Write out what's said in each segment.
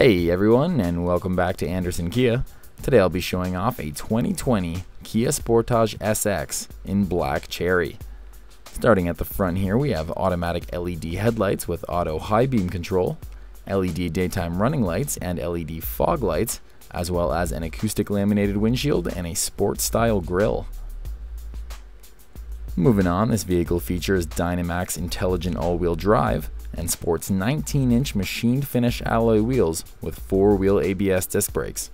Hey everyone, and welcome back to Anderson Kia. Today I'll be showing off a 2020 Kia Sportage SX in black cherry. Starting at the front here, we have automatic LED headlights with auto high beam control, LED daytime running lights and LED fog lights, as well as an acoustic laminated windshield and a sport style grille. Moving on, this vehicle features Dynamax intelligent all-wheel drive and sports 19-inch machined finish alloy wheels with 4-wheel ABS disc brakes.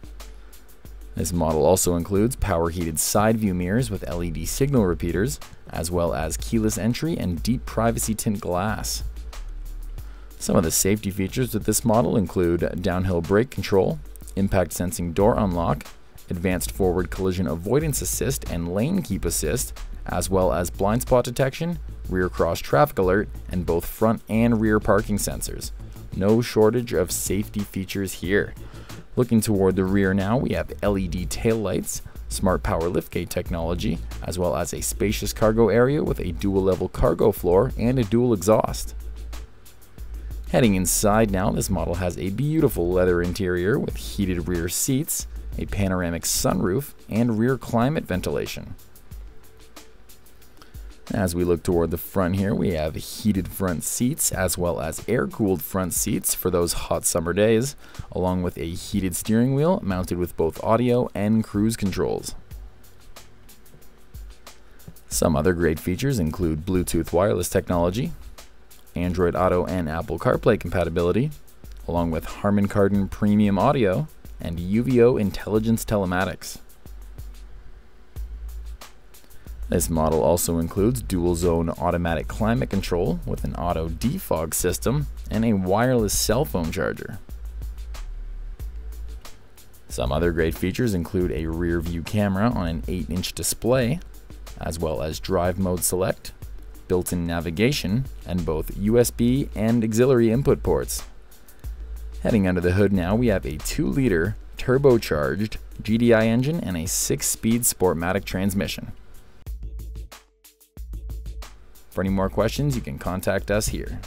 This model also includes power heated side view mirrors with LED signal repeaters, as well as keyless entry and deep privacy tint glass. Some of the safety features with this model include downhill brake control, impact sensing door unlock, advanced forward collision avoidance assist and lane keep assist, as well as blind spot detection, rear cross traffic alert, and both front and rear parking sensors. No shortage of safety features here. Looking toward the rear now, we have LED tail lights, smart power liftgate technology, as well as a spacious cargo area with a dual level cargo floor and a dual exhaust. Heading inside now, this model has a beautiful leather interior with heated rear seats, a panoramic sunroof, and rear climate ventilation. As we look toward the front here, we have heated front seats as well as air-cooled front seats for those hot summer days, along with a heated steering wheel mounted with both audio and cruise controls. Some other great features include Bluetooth wireless technology, Android Auto and Apple CarPlay compatibility, along with Harman Kardon premium audio and UVO intelligence telematics. This model also includes dual zone automatic climate control with an auto defog system and a wireless cell phone charger. Some other great features include a rear view camera on an 8-inch display, as well as drive mode select, built-in navigation, and both USB and auxiliary input ports. Heading under the hood now, we have a 2-liter turbocharged GDI engine and a 6-speed Sportmatic transmission. For any more questions, you can contact us here.